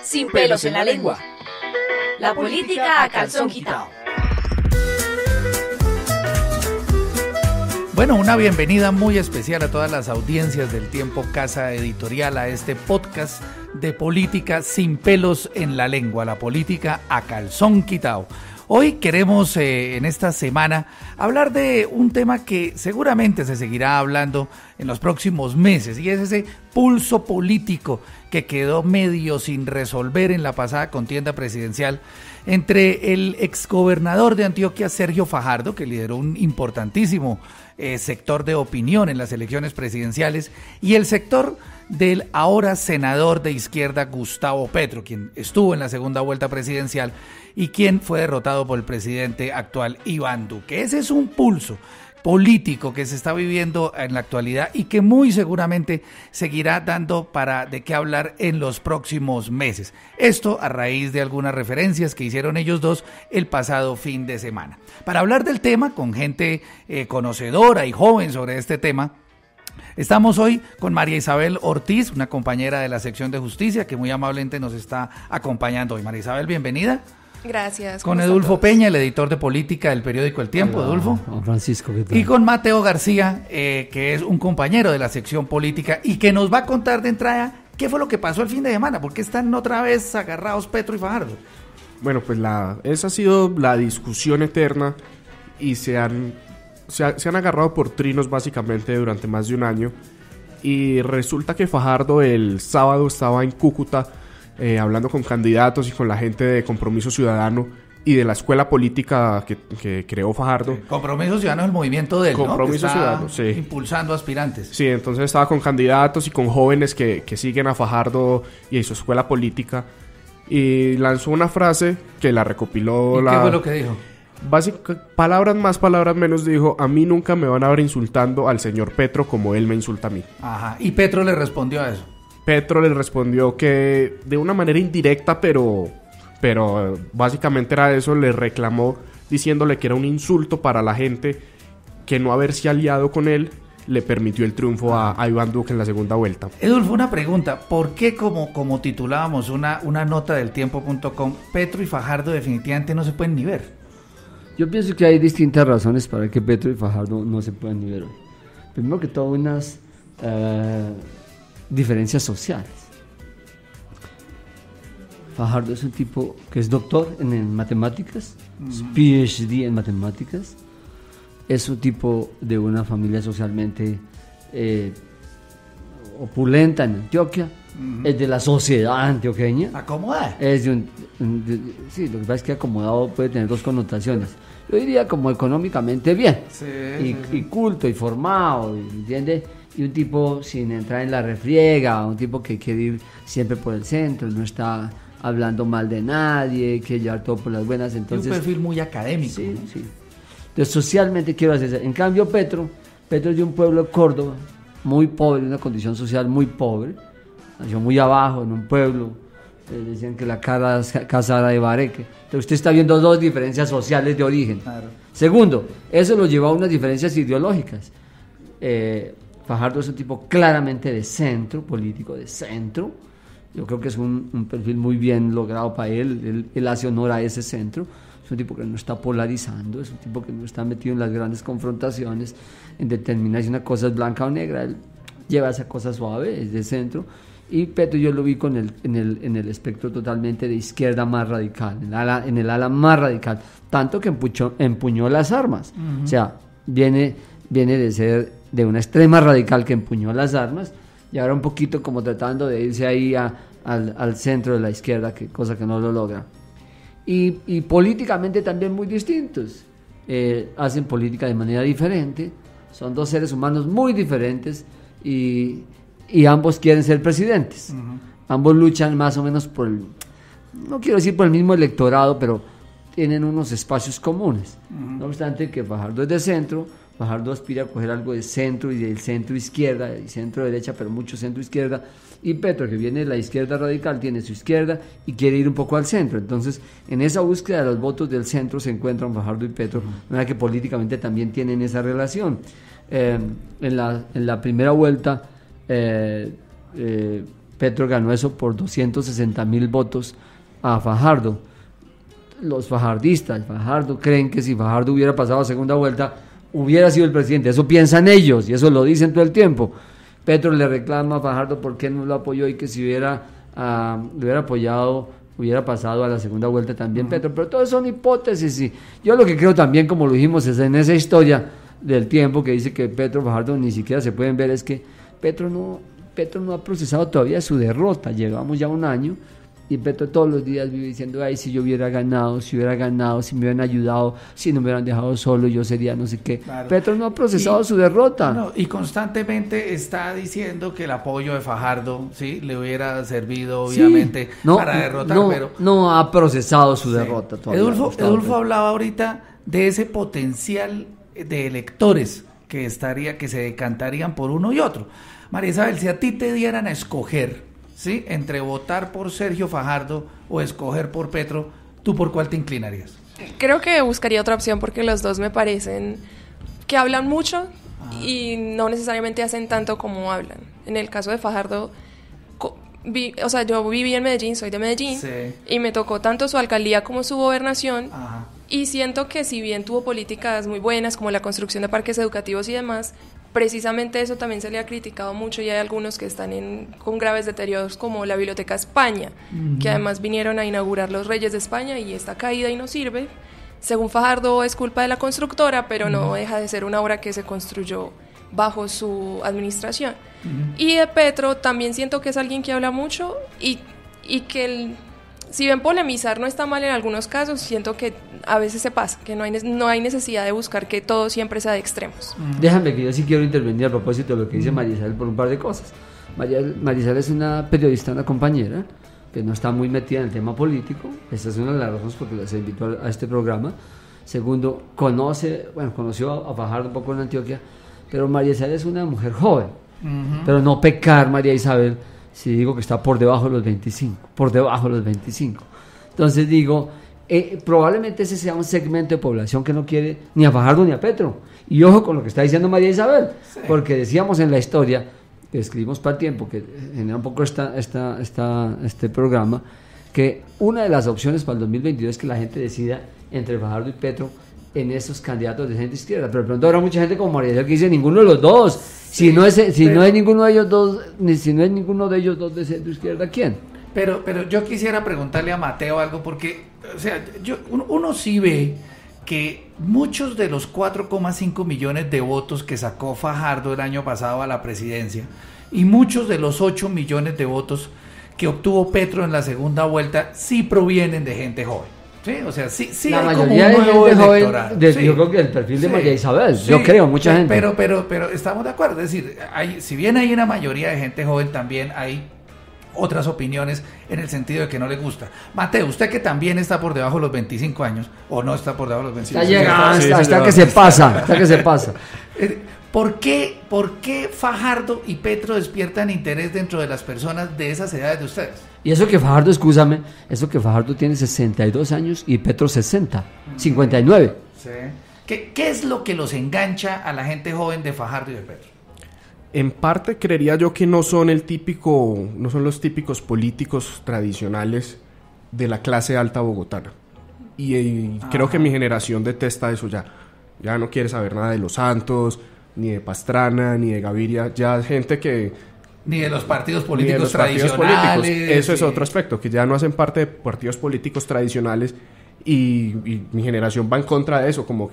sin pelos en la lengua. La política a calzón quitado. Bueno, una bienvenida muy especial a todas las audiencias del Tiempo Casa Editorial a este podcast de política sin pelos en la lengua, la política a calzón quitado. Hoy queremos en esta semana hablar de un tema que seguramente se seguirá hablando en los próximos meses, y es ese pulso político que quedó medio sin resolver en la pasada contienda presidencial entre el exgobernador de Antioquia, Sergio Fajardo, que lideró un importantísimo sector de opinión en las elecciones presidenciales, y el sector del ahora senador de izquierda Gustavo Petro, quien estuvo en la segunda vuelta presidencial y quien fue derrotado por el presidente actual Iván Duque. Ese es un pulso político que se está viviendo en la actualidad y que muy seguramente seguirá dando de qué hablar en los próximos meses. Esto a raíz de algunas referencias que hicieron ellos dos el pasado fin de semana. Para hablar del tema con gente conocedora y joven sobre este tema, estamos hoy con María Isabel Ortiz, una compañera de la sección de justicia que muy amablemente nos está acompañando hoy. María Isabel, bienvenida. Gracias. Con Edulfo Peña, el editor de política del periódico El Tiempo. Hola, Edulfo. Francisco, ¿qué tal? Y con Mateo García, que es un compañero de la sección política y que nos va a contar de entrada qué fue lo que pasó el fin de semana, porque están otra vez agarrados Petro y Fajardo. Bueno, pues esa ha sido la discusión eterna y se han agarrado por trinos básicamente durante más de un año, y resulta que Fajardo el sábado estaba en Cúcuta hablando con candidatos y con la gente de Compromiso Ciudadano y de la escuela política que creó Fajardo. Compromiso Ciudadano es el movimiento de él, Compromiso Ciudadano, sí. Impulsando aspirantes. Sí, entonces estaba con candidatos y con jóvenes que siguen a Fajardo y a su escuela política, y lanzó una frase que la recopiló. ¿Y qué fue lo que dijo? Palabras más, palabras menos, dijo: a mí nunca me van a ver insultando al señor Petro como él me insulta a mí. Ajá, y Petro le respondió a eso. Petro le respondió que de una manera indirecta, pero básicamente era eso, le reclamó diciéndole que era un insulto para la gente que no haberse aliado con él le permitió el triunfo a Iván Duque en la segunda vuelta. Edulfo, una pregunta: ¿por qué como titulábamos una nota del tiempo.com, Petro y Fajardo definitivamente no se pueden ni ver? Yo pienso que hay distintas razones para que Petro y Fajardo no se puedan ni ver hoy. Primero que todo, unas diferencias sociales. Fajardo es un tipo que es doctor en matemáticas, PhD en matemáticas, es un tipo de una familia socialmente opulenta en Antioquia, es de la sociedad antioqueña. ¿Acomodada? Es sí, lo que pasa es que acomodado puede tener dos connotaciones. Yo diría como económicamente bien, y culto y formado, ¿entiendes? Y un tipo sin entrar en la refriega, un tipo que quiere ir siempre por el centro, no está hablando mal de nadie, quiere llevar todo por las buenas. Entonces, un perfil muy académico. Sí, ¿no? Sí. Entonces, socialmente quiero hacer eso. En cambio, Petro es de un pueblo de Córdoba, muy pobre, una condición social muy pobre, nació muy abajo, en un pueblo, decían que la casa era de Bareque. Entonces usted está viendo dos diferencias sociales de origen. Claro. Segundo, eso lo lleva a unas diferencias ideológicas. Fajardo es un tipo claramente de centro, político de centro. Yo creo que es un perfil muy bien logrado para él. Él hace honor a ese centro. Es un tipo que no está polarizando, es un tipo que no está metido en las grandes confrontaciones, en determinar si una cosa es blanca o negra. Él lleva esa cosa suave, es de centro. Y Petro yo lo vi en el espectro totalmente de izquierda más radical, en el ala más radical, tanto que empuñó las armas. O sea, viene de ser de una extrema radical que empuñó las armas, y ahora un poquito como tratando de irse ahí al centro de la izquierda, cosa que no lo logra. Y políticamente también muy distintos, hacen política de manera diferente, son dos seres humanos muy diferentes, y ambos quieren ser presidentes. Ambos luchan más o menos no quiero decir por el mismo electorado, pero tienen unos espacios comunes. No obstante que Fajardo es de centro, Fajardo aspira a coger algo de centro y del centro izquierda y centro derecha, pero mucho centro izquierda, y Petro, que viene de la izquierda radical, tiene su izquierda y quiere ir un poco al centro. Entonces, en esa búsqueda de los votos del centro se encuentran Fajardo y Petro, de manera que políticamente también tienen esa relación. En la primera vuelta Petro ganó eso por 260.000 votos a Fajardo. Los fajardistas, Fajardo, creen que si Fajardo hubiera pasado a segunda vuelta, hubiera sido el presidente. Eso piensan ellos y eso lo dicen todo el tiempo. Petro le reclama a Fajardo por qué no lo apoyó y que si lo hubiera apoyado, hubiera pasado a la segunda vuelta también Petro. Pero todo son hipótesis. Y yo lo que creo también, como lo dijimos, es en esa historia del tiempo que dice que Petro, Fajardo ni siquiera se pueden ver, es que Petro no ha procesado todavía su derrota. Llevamos ya un año y Petro todos los días vive diciendo, ay, si yo hubiera ganado, si me hubieran ayudado, si no me hubieran dejado solo, yo sería no sé qué. Claro. Petro no ha procesado su derrota. No, y constantemente está diciendo que el apoyo de Fajardo, sí, le hubiera servido obviamente para derrotar, pero no ha procesado su derrota todavía. Edulfo hablaba ahorita de ese potencial de electores que se decantarían por uno y otro. María Isabel, si a ti te dieran a escoger, ¿sí?, entre votar por Sergio Fajardo o escoger por Petro, ¿tú por cuál te inclinarías? Creo que buscaría otra opción porque los dos me parecen que hablan mucho y no necesariamente hacen tanto como hablan. En el caso de Fajardo, yo viví en Medellín, soy de Medellín, y me tocó tanto su alcaldía como su gobernación. Ajá. Y siento que si bien tuvo políticas muy buenas como la construcción de parques educativos y demás, precisamente eso también se le ha criticado mucho y hay algunos que están con graves deterioros como la Biblioteca España, que además vinieron a inaugurar los Reyes de España y está caída y no sirve. Según Fajardo es culpa de la constructora, pero no deja de ser una obra que se construyó bajo su administración. Y de Petro también siento que es alguien que habla mucho y que si bien polemizar no está mal en algunos casos, siento que a veces se pasa, que no hay necesidad de buscar que todo siempre sea de extremos. Déjame que yo sí quiero intervenir a propósito de lo que dice María Isabel por un par de cosas. María Isabel es una periodista, una compañera, que no está muy metida en el tema político. Esa es una de las razones por las que se invitó a este programa. Segundo, conoció a Fajardo un poco en Antioquia, pero María Isabel es una mujer joven. Pero no pecar, María Isabel, si digo que está por debajo de los 25. Entonces digo, probablemente ese sea un segmento de población que no quiere ni a Fajardo ni a Petro. Y ojo con lo que está diciendo María Isabel, porque decíamos en la historia, que escribimos para el tiempo, que genera un poco este programa, que una de las opciones para el 2022 es que la gente decida entre Fajardo y Petro en esos candidatos de gente izquierda, pero de pronto habrá mucha gente como María Isabel que dice ninguno de los dos. Si no es ninguno de ellos dos, si no es ninguno de ellos dos de centro izquierda, ¿quién? Pero yo quisiera preguntarle a Mateo algo porque, o sea, uno sí ve que muchos de los 4,5 millones de votos que sacó Fajardo el año pasado a la presidencia y muchos de los 8 millones de votos que obtuvo Petro en la segunda vuelta sí provienen de gente joven. Sí, o sea, sí la hay mayoría como un nuevo de joven, electorado. yo creo que el perfil de María Isabel, yo creo, mucha gente. Pero estamos de acuerdo, es decir, si bien hay una mayoría de gente joven, también hay otras opiniones en el sentido de que no le gusta. Mateo, usted que también está por debajo de los 25 años, o no está por debajo de los 25 años. Hasta que se pasa. ¿Por qué Fajardo y Petro despiertan interés dentro de las personas de esas edades de ustedes? Y eso que Fajardo, escúchame, Fajardo tiene 62 años y Petro 59. Sí. ¿Qué es lo que los engancha a la gente joven de Fajardo y de Petro? En parte creería yo que no son los típicos políticos tradicionales de la clase alta bogotana. Y creo que mi generación detesta eso ya. Ya no quiere saber nada de Los Santos, ni de Pastrana, ni de Gaviria. Ya gente que... Ni de los partidos políticos tradicionales. Eso es otro aspecto, que ya no hacen parte de partidos políticos tradicionales. Y mi generación va en contra de eso, como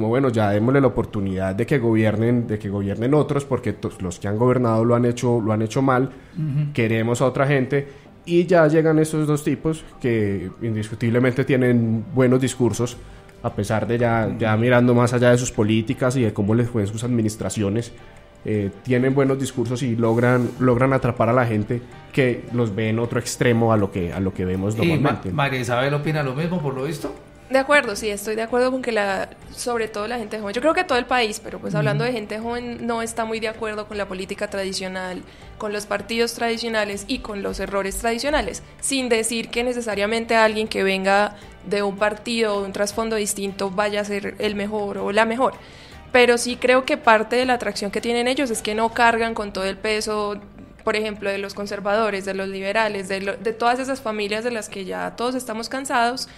bueno, ya démosle la oportunidad de que gobiernen otros, porque los que han gobernado lo han hecho mal. Queremos a otra gente, y ya llegan esos dos tipos que indiscutiblemente tienen buenos discursos, a pesar de ya mirando más allá de sus políticas y de cómo les fue en sus administraciones. Tienen buenos discursos y logran atrapar a la gente que los ve en otro extremo a lo que vemos normalmente. María Isabel opina lo mismo, por lo visto. De acuerdo, sí, estoy de acuerdo con que sobre todo la gente joven, yo creo que todo el país, pero pues hablando de gente joven, no está muy de acuerdo con la política tradicional, con los partidos tradicionales y con los errores tradicionales, sin decir que necesariamente alguien que venga de un partido o de un trasfondo distinto vaya a ser el mejor o la mejor. Pero sí creo que parte de la atracción que tienen ellos es que no cargan con todo el peso por ejemplo, de los conservadores, de los liberales, de todas esas familias de las que ya todos estamos cansados,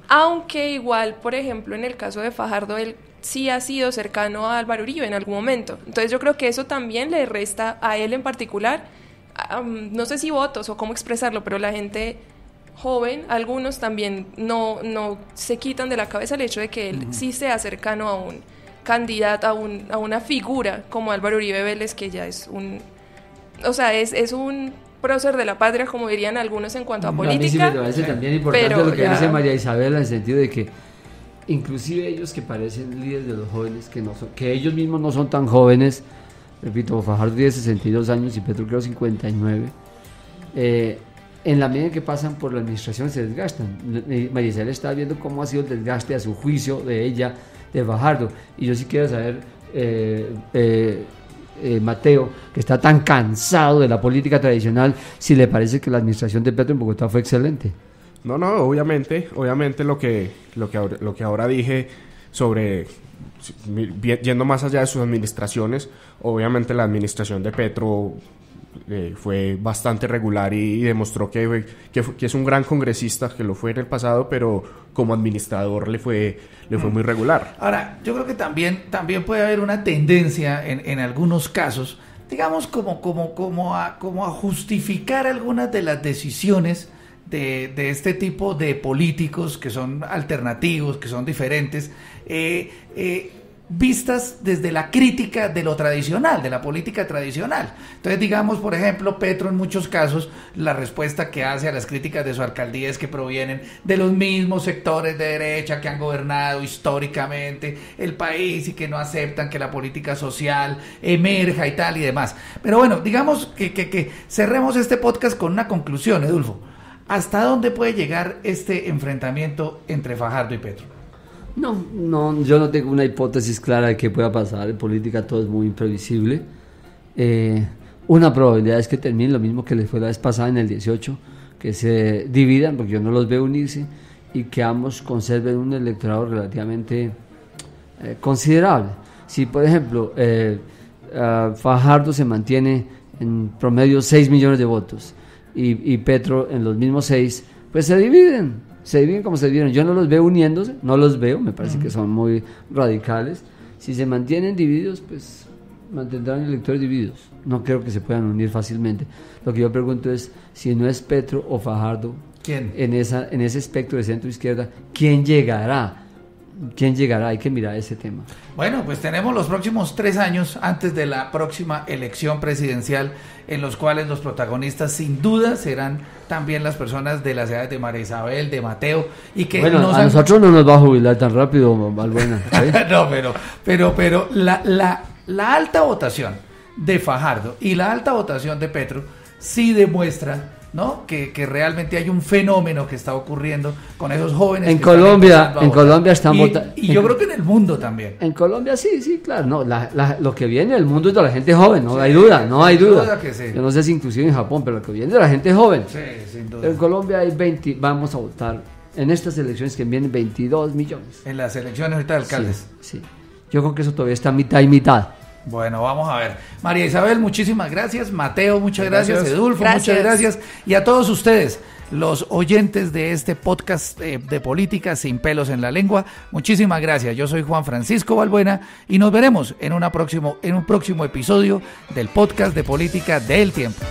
aunque igual, por ejemplo, en el caso de Fajardo, él sí ha sido cercano a Álvaro Uribe en algún momento. Entonces yo creo que eso también le resta a él en particular, no sé si votos o cómo expresarlo, pero la gente joven, algunos también no se quitan de la cabeza el hecho de que él sí sea cercano a un candidato, a una figura como Álvaro Uribe Vélez, que ya es es un prócer de la patria, como dirían algunos en cuanto a política. A mí sí me parece también importante lo que dice María Isabela, en el sentido de que inclusive ellos que parecen líderes de los jóvenes, que ellos mismos no son tan jóvenes, repito, Fajardo tiene 62 años y Petro creo 59, en la medida que pasan por la administración se desgastan. María Isabel está viendo cómo ha sido el desgaste a su juicio de ella, de Fajardo, y yo sí quiero saber, Mateo, que está tan cansado de la política tradicional, si le parece que la administración de Petro en Bogotá fue excelente. No, obviamente lo que ahora dije sobre, yendo más allá de sus administraciones, obviamente la administración de Petro fue bastante regular y demostró que es un gran congresista, que lo fue en el pasado, pero como administrador le fue muy regular. Ahora, yo creo que también puede haber una tendencia en algunos casos, digamos, como a justificar algunas de las decisiones de este tipo de políticos que son alternativos, que son diferentes, vistas desde la crítica de lo tradicional, de la política tradicional. Entonces, digamos, por ejemplo, Petro en muchos casos, la respuesta que hace a las críticas de su alcaldía es que provienen de los mismos sectores de derecha que han gobernado históricamente el país y que no aceptan que la política social emerja y tal y demás. Pero bueno, digamos que cerremos este podcast con una conclusión, Edulfo. ¿Hasta dónde puede llegar este enfrentamiento entre Fajardo y Petro? No, yo no tengo una hipótesis clara de qué pueda pasar. En política todo es muy imprevisible. Una probabilidad es que termine lo mismo que les fue la vez pasada en el 18, que se dividan, porque yo no los veo unirse, y que ambos conserven un electorado relativamente considerable. Si, por ejemplo, Fajardo se mantiene en promedio 6 millones de votos y Petro en los mismos 6, pues se dividen como se dividieron. Yo no los veo uniéndose, me parece que son muy radicales. Si se mantienen divididos, pues mantendrán electores divididos. No creo que se puedan unir fácilmente. Lo que yo pregunto es, si no es Petro o Fajardo, ¿quién? En ese espectro de centro-izquierda, ¿quién llegará? Hay que mirar ese tema. Bueno, pues tenemos los próximos 3 años antes de la próxima elección presidencial, en los cuales los protagonistas sin duda serán también las personas de las edades de María Isabel, de Mateo, y que a nosotros no nos va a jubilar tan rápido, Valbuena, ¿sí? No, pero la alta votación de Fajardo y la alta votación de Petro sí demuestra, ¿no?, que realmente hay un fenómeno que está ocurriendo con esos jóvenes. En Colombia están votando. Y yo creo que en el mundo también. En Colombia sí, claro. No, lo que viene del mundo es de la gente joven, no hay duda. Que sí. Yo no sé si inclusive en Japón, pero lo que viene es de la gente joven. Sí, sin duda. En Colombia hay vamos a votar en estas elecciones que vienen 22 millones. En las elecciones ahorita de alcaldes. Sí. Yo creo que eso todavía está mitad y mitad. Bueno, vamos a ver. María Isabel, muchísimas gracias. Mateo, muchas gracias. Edulfo, muchas gracias. Y a todos ustedes, los oyentes de este podcast de política sin pelos en la lengua, muchísimas gracias. Yo soy Juan Francisco Valbuena y nos veremos en un próximo episodio del podcast de política del tiempo.